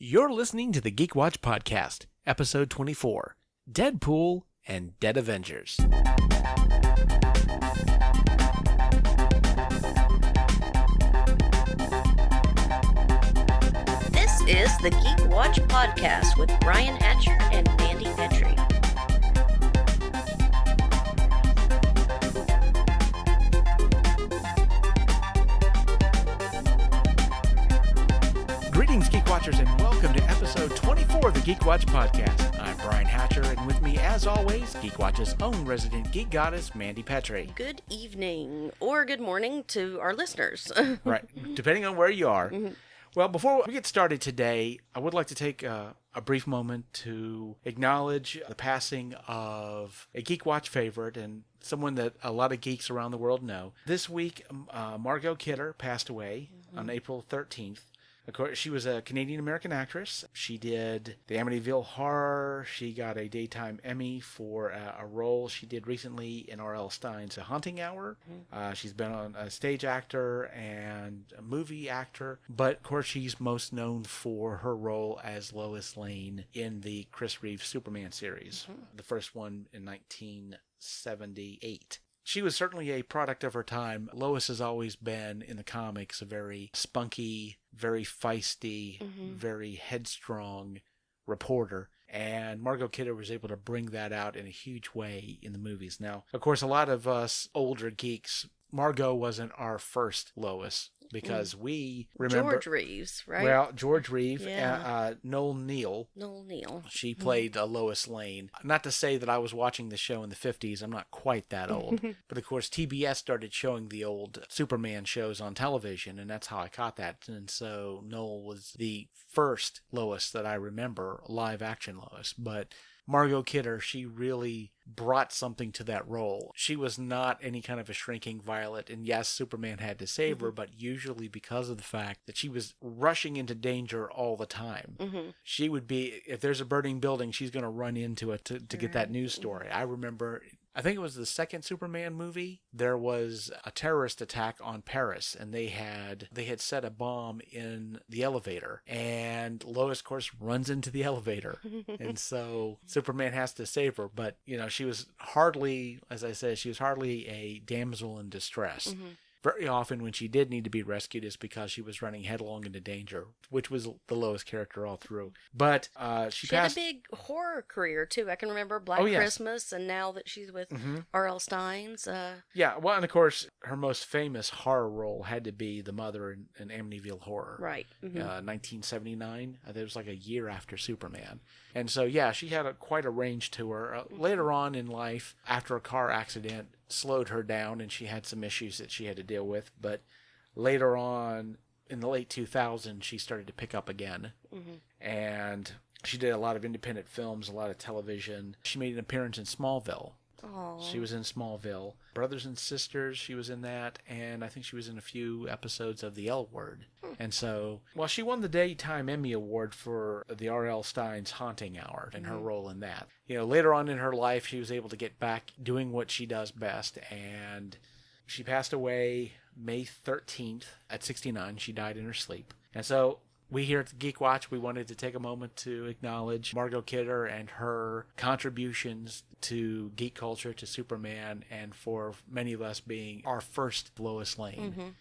You're listening to the Geek Watch Podcast, Episode 24, Deadpool and Dead Avengers. This is the Geek Watch Podcast with Brian Hatcher and Mandy Petrie. Greetings, Geek Watchers, and welcome to Episode 24 of the Geek Watch Podcast. I'm Brian Hatcher, and with me, as always, Geek Watch's own resident geek goddess, Mandy Petrie. Good evening, or good morning to our listeners. Right, depending on where you are. Mm-hmm. Well, before we get started today, I would like to take a brief moment to acknowledge the passing of a Geek Watch favorite and someone that a lot of geeks around the world know. This week, Margot Kidder passed away on April 13th. Of course, she was a Canadian-American actress. She did the Amityville Horror. She got a Daytime Emmy for a role she did recently in R.L. Stine's A Haunting Hour. She's been on a stage actor and a movie actor. But, of course, she's most known for her role as Lois Lane in the Chris Reeve Superman series. The first one in 1978. She was certainly a product of her time. Lois has always been, in the comics, a very spunky, very feisty, very headstrong reporter. And Margot Kidder was able to bring that out in a huge way in the movies. Now, of course, a lot of us older geeks, Margot wasn't our first Lois, because we remember... George Reeves, right? Well, George Reeves, Yeah. Noel Neill. Noel Neill. She played Lois Lane. Not to say that I was watching the show in the 50s. I'm not quite that old. But, of course, TBS started showing the old Superman shows on television, and that's how I caught that. And so Noel was the first Lois that I remember, live-action Lois. But Margot Kidder, she really brought something to that role. She was not any kind of a shrinking violet, and yes, Superman had to save her, but usually because of the fact that she was rushing into danger all the time. She would be, if there's a burning building, she's going to run into it to get that news story. I remember, I think it was the second Superman movie, there was a terrorist attack on Paris, and they had set a bomb in the elevator, and Lois, of course, runs into the elevator, and so Superman has to save her, but, you know, she was hardly, as I said, she was hardly a damsel in distress. Very often when she did need to be rescued is because she was running headlong into danger, which was the Lois character all through. But she passed... had a big horror career, too. I can remember Black Christmas, and now that she's with R.L. Stine's. Yeah, well, and of course, her most famous horror role had to be the mother in Amityville Horror. Right. 1979. It was like a year after Superman. And so, yeah, she had quite a range to her. Later on in life, after a car accident slowed her down and she had some issues that she had to deal with. But later on, in the late 2000s, she started to pick up again. And she did a lot of independent films, a lot of television. She made an appearance in Smallville. Aww. She was in Smallville. Brothers and Sisters, she was in that, and I think she was in a few episodes of The L Word. And so, well, she won the Daytime Emmy Award for the R.L. Stine's Haunting Hour and her role in that. You know, later on in her life, she was able to get back doing what she does best, and she passed away May 13th at 69. She died in her sleep. And so, we here at the Geek Watch, we wanted to take a moment to acknowledge Margot Kidder and her contributions to geek culture, to Superman, and for many of us being our first Lois Lane.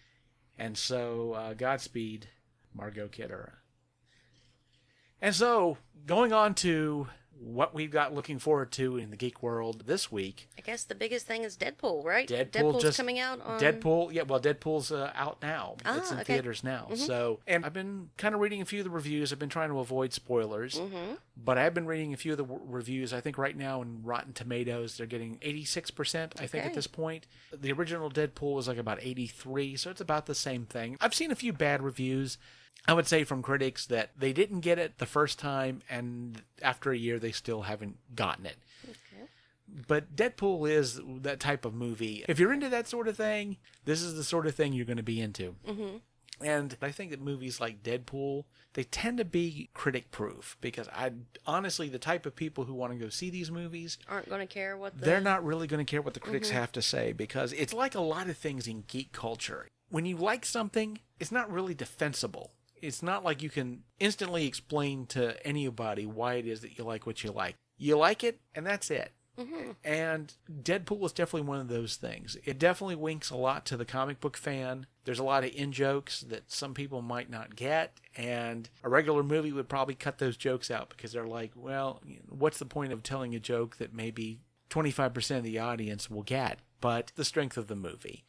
And so, Godspeed, Margot Kidder. And so, going on to what we've got looking forward to in the geek world this week. I guess the biggest thing is Deadpool, right? Deadpool's coming out on... Deadpool's out now. It's in okay. theaters now. So, and I've been kind of reading a few of the reviews. I've been trying to avoid spoilers. But I've been reading a few of the reviews. I think right now in Rotten Tomatoes, they're getting 86%, I think, at this point. The original Deadpool was like about 83, so it's about the same thing. I've seen a few bad reviews. I would say from critics that they didn't get it the first time, and after a year, they still haven't gotten it. But Deadpool is that type of movie. If you're into that sort of thing, this is the sort of thing you're going to be into. And I think that movies like Deadpool, they tend to be critic-proof, because honestly, the type of people who want to go see these movies aren't going to care what they're not really going to care what the critics have to say, because it's like a lot of things in geek culture. When you like something, it's not really defensible. it's not like you can instantly explain to anybody why it is that you like what you like. You like it, and that's it. Mm-hmm. And Deadpool is definitely one of those things. It definitely winks a lot to the comic book fan. There's a lot of in-jokes that some people might not get, and a regular movie would probably cut those jokes out because they're like, well, what's the point of telling a joke that maybe 25% of the audience will get? But the strength of the movie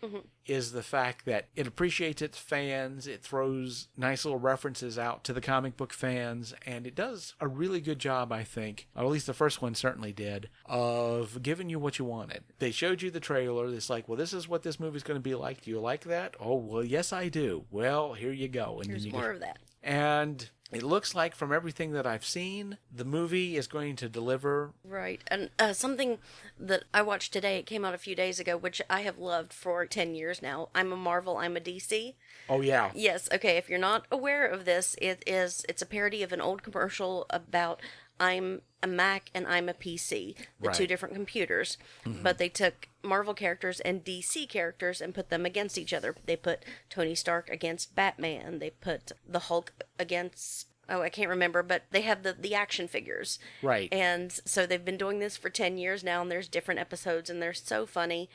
is the fact that it appreciates its fans, it throws nice little references out to the comic book fans, and it does a really good job, I think, or at least the first one certainly did, of giving you what you wanted. They showed you the trailer, it's like, well, this is what this movie's going to be like. Do you like that? Oh, well, yes, I do. Well, here you go. And Here's more of that. And it looks like, from everything that I've seen, the movie is going to deliver. Right. And something that I watched today, it came out a few days ago, which I have loved for 10 years now. I'm a Marvel, I'm a DC. Oh, yeah. Yes. Okay. If you're not aware of this, it's a parody of an old commercial about I'm a Mac and I'm a PC, the two different computers. But they took Marvel characters and DC characters and put them against each other. They put Tony Stark against Batman. They put the Hulk against, I can't remember, but they have the action figures. Right. And so they've been doing this for 10 years now, and there's different episodes, and they're so funny.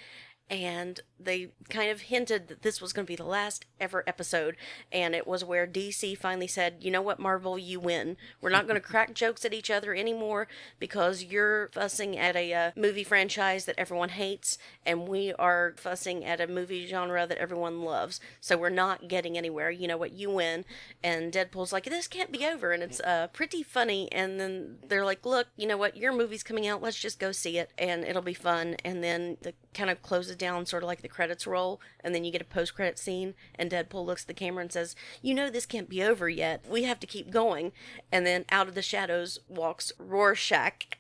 And they kind of hinted that this was going to be the last ever episode. And it was where DC finally said, you know what, Marvel, you win. We're not going to crack jokes at each other anymore because you're fussing at a movie franchise that everyone hates. And we are fussing at a movie genre that everyone loves. So we're not getting anywhere. You know what, you win. And Deadpool's like, this can't be over. And it's pretty funny. And then they're like, look, you know what, your movie's coming out. Let's just go see it. And it'll be fun. And then the kind of closes down, sort of like the credits roll, and then you get a post-credit scene, and Deadpool looks at the camera and says, you know this can't be over yet. We have to keep going. And then out of the shadows walks Rorschach,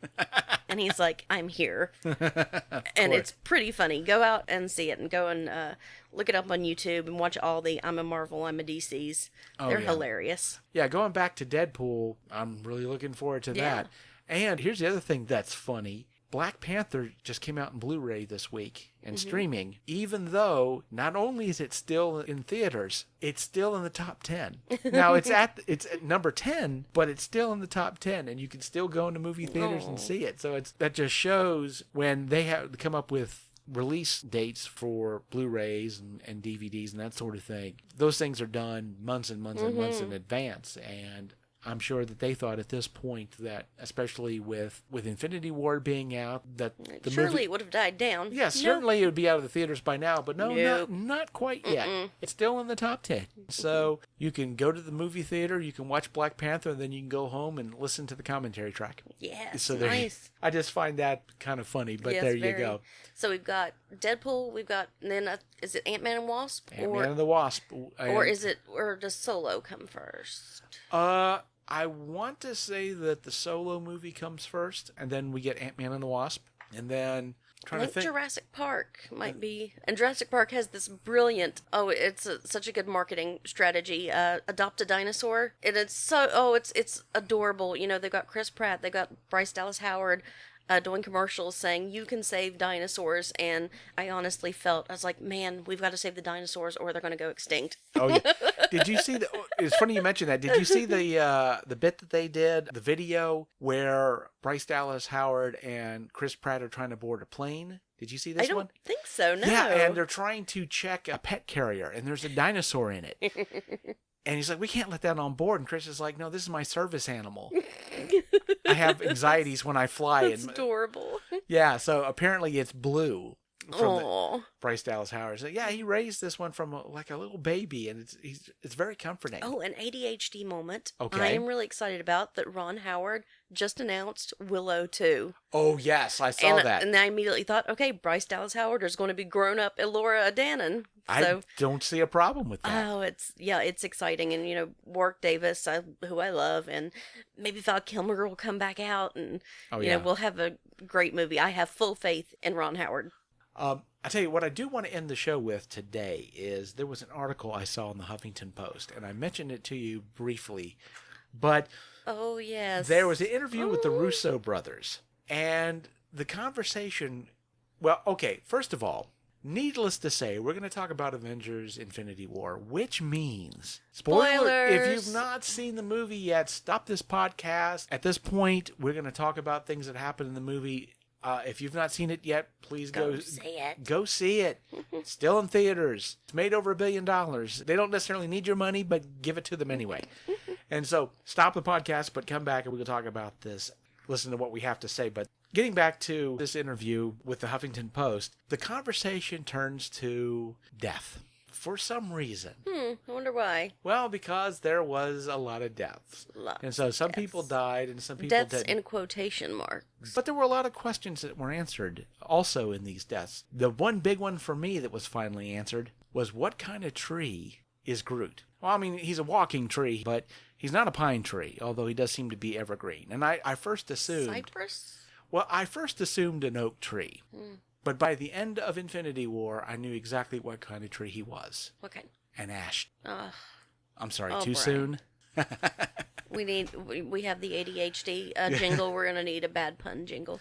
and he's like, I'm here. And it's pretty funny. Go out and see it, and go and look it up on YouTube and watch all the I'm a Marvel, I'm a DC's. They're hilarious. Yeah, going back to Deadpool, I'm really looking forward to that. And here's the other thing that's funny. Black Panther just came out in Blu-ray this week and streaming, even though not only is it still in theaters, it's still in the top 10. Now, it's at number 10, but it's still in the top 10, and you can still go into movie theaters and see it. So that just shows when they have come up with release dates for Blu-rays and DVDs and that sort of thing. Those things are done months and months and months in advance, and I'm sure that they thought at this point that, especially with Infinity War being out, that the movie it would have died down. Yes, certainly it would be out of the theaters by now, but not quite yet. It's still in the top 10. So you can go to the movie theater, you can watch Black Panther, and then you can go home and listen to the commentary track. Yes, so nice. I just find that kind of funny, but there you go. So we've got Deadpool, and then is it Ant-Man and Wasp? Ant-Man and the Wasp. Or does Solo come first? I want to say that the Solo movie comes first, and then we get Ant-Man and the Wasp, and then I think Jurassic Park might be. And Jurassic Park has this brilliant, it's such a good marketing strategy, adopt a dinosaur. And it's it's adorable. You know, they've got Chris Pratt, they've got Bryce Dallas Howard, doing commercials saying you can save dinosaurs, and I honestly felt, I was like, man, we've got to save the dinosaurs or they're going to go extinct. Oh yeah. Did you see it's funny you mentioned that. Did you see the bit that they did, the video where Bryce Dallas Howard and Chris Pratt are trying to board a plane? Did you see this one? I don't think so, no. Yeah, and they're trying to check a pet carrier, and there's a dinosaur in it. And he's like, we can't let that on board. And Chris is like, no, this is my service animal. I have anxieties when I fly. That's adorable. Yeah, so apparently it's Blue from Bryce Dallas Howard. So yeah, he raised this one from like a little baby, and it's very comforting. Oh, an ADHD moment. Okay. I am really excited about that. Ron Howard just announced Willow 2. Oh yes, I saw that. And I immediately thought, okay, Bryce Dallas Howard is going to be grown up Elora Danan. I don't see a problem with that. Oh, it's exciting. And, Warwick Davis, who I love, and maybe Val Kilmer will come back out, and, we'll have a great movie. I have full faith in Ron Howard. I tell you what I do want to end the show with today is there was an article I saw in the Huffington Post, and I mentioned it to you briefly, but oh, yes. There was an interview with the Russo brothers, and the conversation, well, okay, first of all, needless to say, we're going to talk about Avengers Infinity War, which means, spoiler, if you've not seen the movie yet, stop this podcast. At this point, we're going to talk about things that happen in the movie. If you've not seen it yet, please go see it. Go see it. Still in theaters. It's made over $1 billion. They don't necessarily need your money, but give it to them anyway. And so stop the podcast, but come back and we'll talk about this. Listen to what we have to say. But getting back to this interview with the Huffington Post, the conversation turns to death for some reason. I wonder why. Well, because there was a lot of deaths. And so some people died and some people didn't. Deaths in quotation marks. But there were a lot of questions that were answered also in these deaths. The one big one for me that was finally answered was, what kind of tree is Groot? Well, I mean, he's a walking tree, but he's not a pine tree, although he does seem to be evergreen. And I first assumed... Cypress? Well, I first assumed an oak tree. But by the end of Infinity War, I knew exactly what kind of tree he was. What kind? An ash. I'm sorry, too soon? We have the ADHD jingle. We're going to need a bad pun jingle.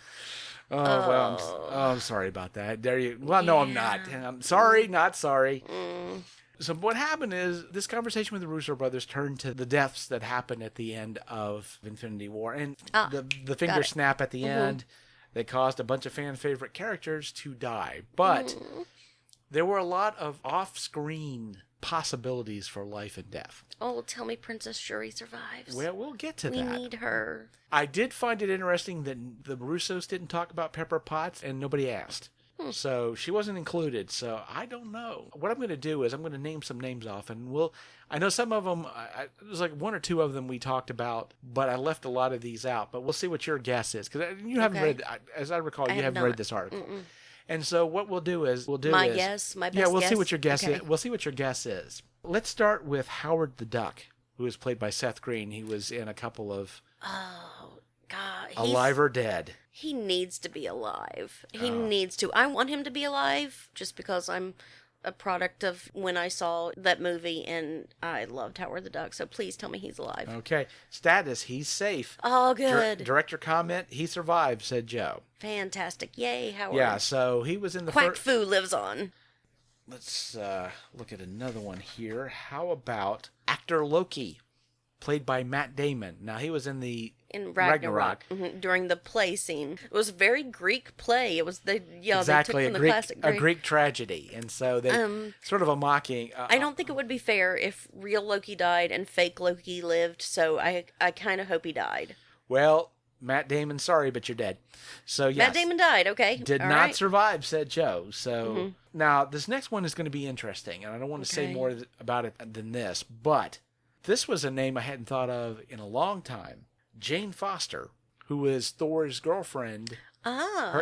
I'm sorry about that. There you. Well, no, I'm not. I'm sorry, not sorry. So what happened is this conversation with the Russo brothers turned to the deaths that happened at the end of Infinity War, and the finger snap at the end. They caused a bunch of fan favorite characters to die, but there were a lot of off-screen possibilities for life and death. Oh, tell me Princess Shuri survives. Well, we'll get to that. We need her. I did find it interesting that the Russos didn't talk about Pepper Potts and nobody asked. So she wasn't included. So I don't know. What I'm going to do is I'm going to name some names off, and I know some of them, there's like one or two of them we talked about, but I left a lot of these out. But we'll see what your guess is, because you haven't read, as I recall, you haven't read this article. And so what we'll do is my best guess. See what your guess is. We'll see what your guess is. Let's start with Howard the Duck, who was played by Seth Green. He was in a couple of God, Alive or Dead. He needs to be alive. He needs to. I want him to be alive just because I'm a product of when I saw that movie and I loved Howard the Duck. So please tell me he's alive. Okay. Status, he's safe. Oh, good. Director comment, he survived, said Joe. Fantastic. Yay, Howard. Yeah, so he was in the Quack Fu lives on. Let's look at another one here. How about actor Loki, played by Matt Damon? Now, he was in Ragnarok. During the play scene. It was a very Greek play. It was exactly, they took from the classic Greek. A Greek tragedy. And so they sort of a mocking. I don't think it would be fair if real Loki died and fake Loki lived, so I kind of hope he died. Well, Matt Damon, sorry, but you're dead. So, yes. Matt Damon died, okay. Did All not right. survive, said Joe. So, now, this next one is going to be interesting, and I don't want to say more about it than this, but this was a name I hadn't thought of in a long time. Jane Foster, who is Thor's girlfriend,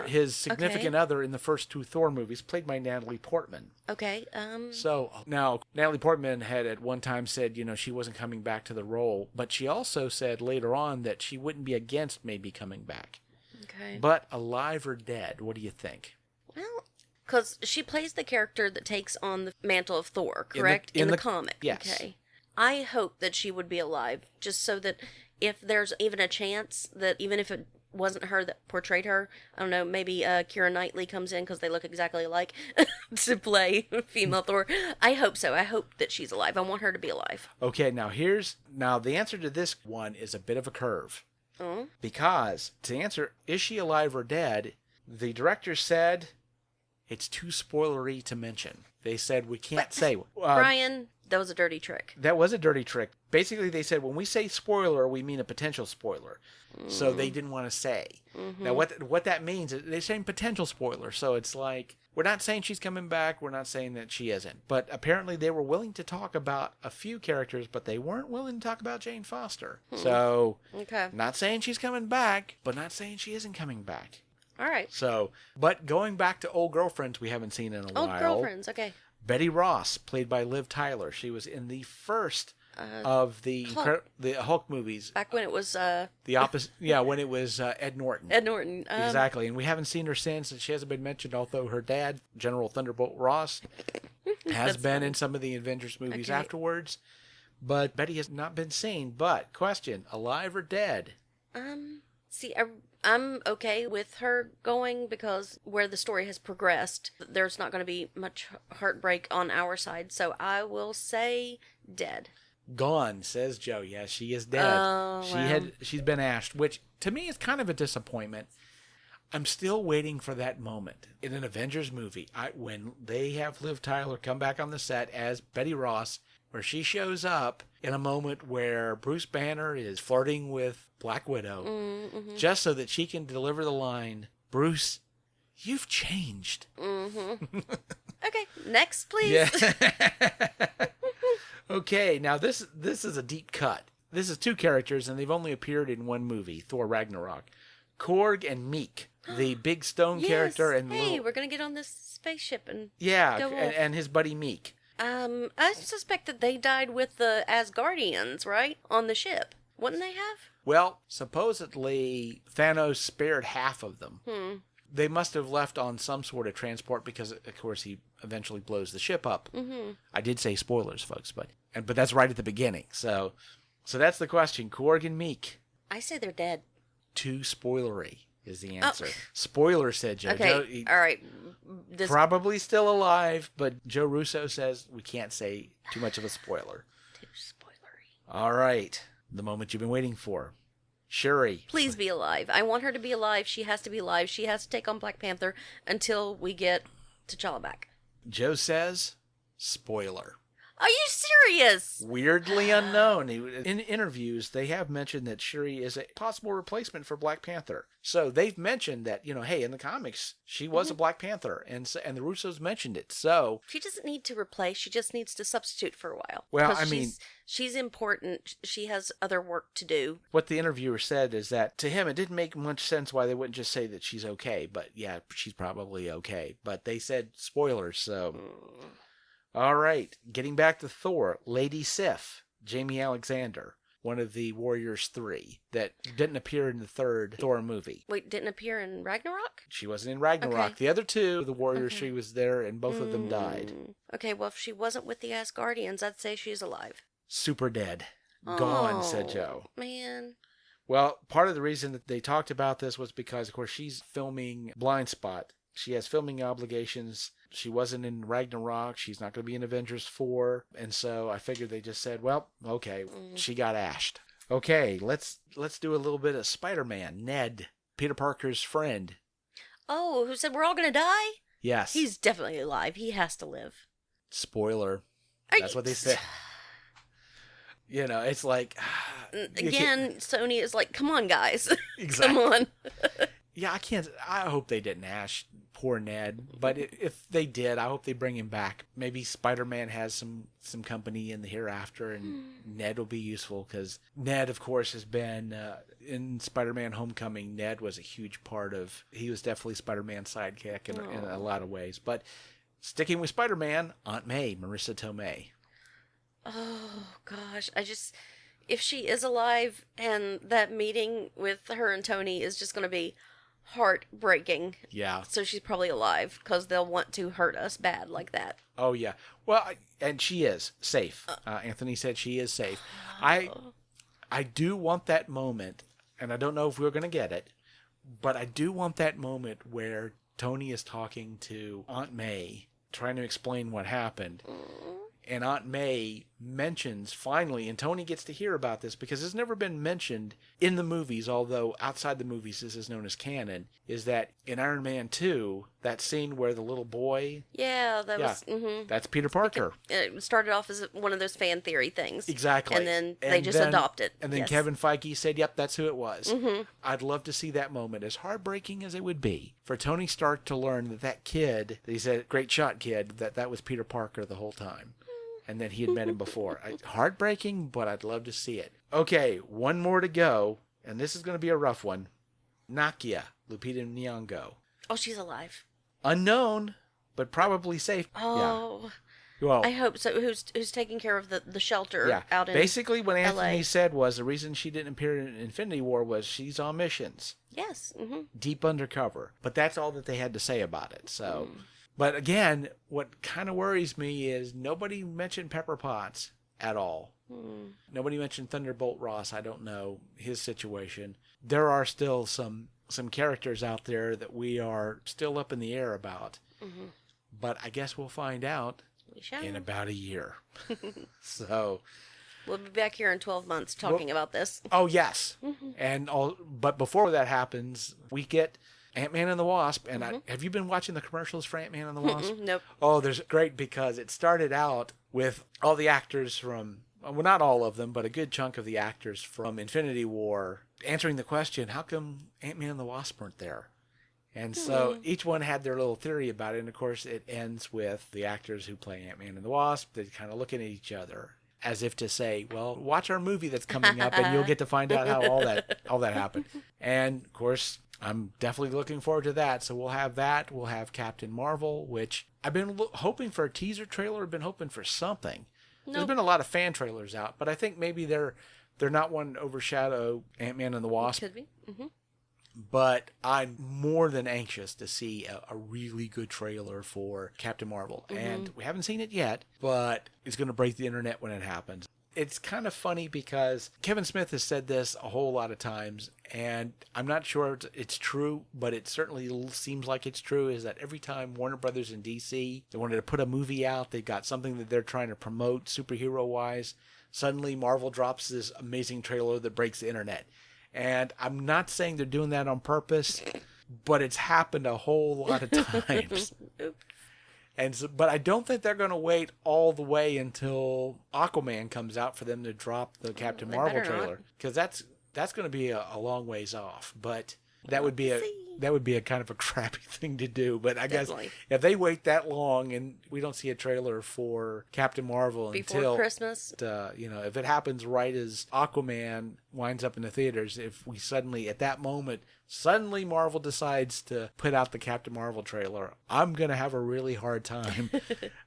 his significant other in the first two Thor movies, played by Natalie Portman. Okay. So now Natalie Portman had at one time said, she wasn't coming back to the role, but she also said later on that she wouldn't be against maybe coming back. Okay. But alive or dead, what do you think? Well, because she plays the character that takes on the mantle of Thor, correct? In the comic. Yes. Okay. I hope that she would be alive, just so that if there's even a chance that even if it wasn't her that portrayed her, I don't know, maybe Keira Knightley comes in because they look exactly alike to play female Thor. I hope so. I hope that she's alive. I want her to be alive. Okay, now the answer to this one is a bit of a curve. Because to answer, is she alive or dead, the director said it's too spoilery to mention. They said we can't say. Brian, that was a dirty trick. That was a dirty trick. Basically, they said when we say spoiler, we mean a potential spoiler. So they didn't want to say. Now, what that means is they're saying potential spoiler. So it's like, we're not saying she's coming back. We're not saying that she isn't. But apparently they were willing to talk about a few characters, but they weren't willing to talk about Jane Foster. So, not saying she's coming back, but not saying she isn't coming back. All right. So, but going back to old girlfriends we haven't seen in a while. Old girlfriends, okay. Betty Ross, played by Liv Tyler. She was in the first of the Hulk movies. Back when it was the opposite. Yeah, when it was Ed Norton. Ed Norton. Exactly, and we haven't seen her since, and she hasn't been mentioned. Although her dad, General Thunderbolt Ross, has been in some of the Avengers movies afterwards. But Betty has not been seen. But question: alive or dead? See, I'm okay with her going because where the story has progressed, there's not going to be much heartbreak on our side. So I will say dead. Gone, says Joe. Yes, she is dead. Oh, wow. She's been ashed, which to me is kind of a disappointment. I'm still waiting for that moment in an Avengers movie when they have Liv Tyler come back on the set as Betty Ross, where she shows up in a moment where Bruce Banner is flirting with Black Widow, Mm-hmm. just so that she can deliver the line, "Bruce, you've changed." Mm-hmm. Okay, next, please. Yeah. Okay, now this is a deep cut. This is two characters, and they've only appeared in one movie, Thor Ragnarok. Korg and Meek, the big stone Yes. character, and hey, we're gonna get on this spaceship and yeah, go off. and his buddy Meek. I suspect that they died with the Asgardians, right? On the ship. Wouldn't they have? Well, supposedly Thanos spared half of them. They must have left on some sort of transport because, of course, he eventually blows the ship up. Mm-hmm. I did say spoilers, folks, but that's right at the beginning. So that's the question. Korg and Meek. I say they're dead. Too spoilery is the answer. Oh. Spoiler, said Joe. Okay, all right. This Probably still alive, but Joe Russo says we can't say too much of a spoiler. too spoilery. All right. The moment you've been waiting for. Shuri. Please be alive. I want her to be alive. She has to be alive. She has to take on Black Panther until we get T'Challa back. Joe says, spoiler. Are you serious? Weirdly unknown. In interviews, they have mentioned that Shuri is a possible replacement for Black Panther. So they've mentioned that, hey, in the comics, she was a Black Panther, and the Russos mentioned it. So She doesn't need to replace. She just needs to substitute for a while. Well, 'Cause I mean- she's important. She has other work to do. what the interviewer said is that to him, it didn't make much sense why they wouldn't just say that she's okay. But yeah, she's probably okay. But they said spoilers, so. All right, getting back to Thor, Lady Sif, Jamie Alexander, one of the Warriors 3 that didn't appear in the third Thor movie. Wait, didn't appear in Ragnarok? She wasn't in Ragnarok. Okay. The other two, the Warriors Okay. 3 was there, and both of them died. Okay, well, if she wasn't with the Asgardians, I'd say she's alive. Super dead. Gone, said Oh, Joe. Man. Well, part of the reason that they talked about this was because, of course, she's filming Blind Spot. She has filming obligations. She wasn't in Ragnarok. She's not going to be in Avengers 4. And so I figured they just said, well, okay, she got ashed. Okay, let's do a little bit of Spider-Man. Ned, Peter Parker's friend. Oh, who said we're all gonna die? Yes. He's definitely alive. He has to live. Spoiler. Are That's you- what they said. It's like... Again, Sony is like, come on, guys. Exactly. Come on. Yeah, I hope they didn't ash poor Ned, but if they did, I hope they bring him back. Maybe Spider-Man has some company in the hereafter, and Ned will be useful, because Ned, of course, has been in Spider-Man Homecoming. Ned was a huge part of, he was definitely Spider-Man's sidekick in a lot of ways. But sticking with Spider-Man, Aunt May, Marissa Tomei. Oh, gosh. If she is alive and that meeting with her and Tony is just going to be heartbreaking. Yeah. So she's probably alive because they'll want to hurt us bad like that. Oh, yeah. Well, and she is safe. Anthony said she is safe. I do want that moment, and I don't know if we're going to get it, but I do want that moment where Tony is talking to Aunt May, trying to explain what happened. And Aunt May mentions finally, and Tony gets to hear about this because it's never been mentioned in the movies, although outside the movies this is known as canon, is that in Iron Man 2, that scene where the little boy... Yeah, that Yeah. was... Mm-hmm. That's Peter Parker. It started off as one of those fan theory things. Exactly. And then they just adopt it. And then Yes. Kevin Feige said, yep, that's who it was. Mm-hmm. I'd love to see that moment, as heartbreaking as it would be, for Tony Stark to learn that kid, that he said, great shot, kid, that was Peter Parker the whole time. And that he had met him before. Heartbreaking, but I'd love to see it. Okay, one more to go, and this is going to be a rough one. Nakia, Lupita Nyong'o. Oh, she's alive. Unknown, but probably safe. Oh, Yeah. Well, I hope so. Who's taking care of the shelter yeah. out in Basically, what Anthony LA? said was the reason she didn't appear in Infinity War was she's on missions, Yes. Mm-hmm. deep undercover. But that's all that they had to say about it. So, but again, what kind of worries me is nobody mentioned Pepper Potts at all. Nobody mentioned Thunderbolt Ross. I don't know his situation. There are still some characters out there that we are still up in the air about. Mm-hmm. But I guess we'll find out in about a year. So we'll be back here in 12 months talking about this. Oh, yes. But before that happens, we get Ant-Man and the Wasp. And have you been watching the commercials for Ant-Man and the Wasp? Nope. Oh, there's great because it started out with all the actors from, well, not all of them, but a good chunk of the actors from Infinity War answering the question, how come Ant-Man and the Wasp weren't there? And so each one had their little theory about it. And, of course, it ends with the actors who play Ant-Man and the Wasp. They kind of looking at each other as if to say, well, watch our movie that's coming up and you'll get to find out how all that happened. And, of course, I'm definitely looking forward to that. So we'll have that. We'll have Captain Marvel, which I've been hoping for a teaser trailer. I've been hoping for something. Nope. There's been a lot of fan trailers out, but I think maybe they're not one to overshadow Ant-Man and the Wasp. Could be. Mm-hmm. But I'm more than anxious to see a really good trailer for Captain Marvel. Mm-hmm. And we haven't seen it yet, but it's going to break the internet when it happens. It's kind of funny because Kevin Smith has said this a whole lot of times, and I'm not sure it's true, but it certainly seems like it's true, is that every time Warner Brothers and DC, they wanted to put a movie out, they've got something that they're trying to promote superhero-wise, suddenly Marvel drops this amazing trailer that breaks the internet. And I'm not saying they're doing that on purpose, but it's happened a whole lot of times. And so, but I don't think they're going to wait all the way until Aquaman comes out for them to drop the Captain Marvel trailer, because that's going to be a long ways off. But that would be a kind of a crappy thing to do. But I guess if they wait that long and we don't see a trailer for Captain Marvel before Christmas, if it happens right as Aquaman winds up in the theaters, if we suddenly at that moment Marvel decides to put out the Captain Marvel trailer, I'm going to have a really hard time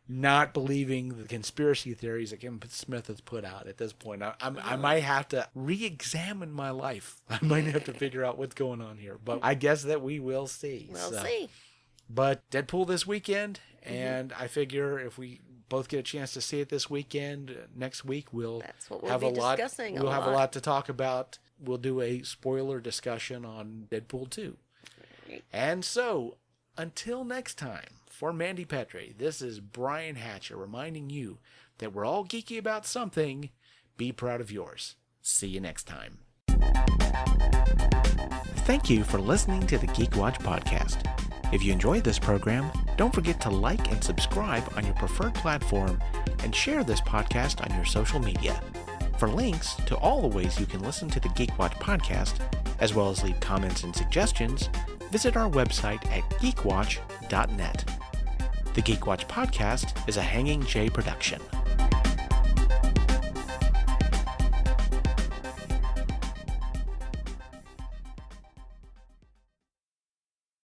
not believing the conspiracy theories that Kevin Smith has put out at this point. I might have to re-examine my life. I might have to figure out what's going on here. But I guess that we will see. We'll see. But Deadpool this weekend, and I figure if we both get a chance to see it this weekend, next week we'll have a lot to talk about. We'll do a spoiler discussion on Deadpool 2. And so, until next time, for Mandy Petrie, this is Brian Hatcher reminding you that we're all geeky about something. Be proud of yours. See you next time. Thank you for listening to the Geek Watch podcast. If you enjoyed this program, don't forget to like and subscribe on your preferred platform and share this podcast on your social media. For links to all the ways you can listen to the Geek Watch podcast, as well as leave comments and suggestions, visit our website at geekwatch.net. The Geek Watch podcast is a Hanging J production.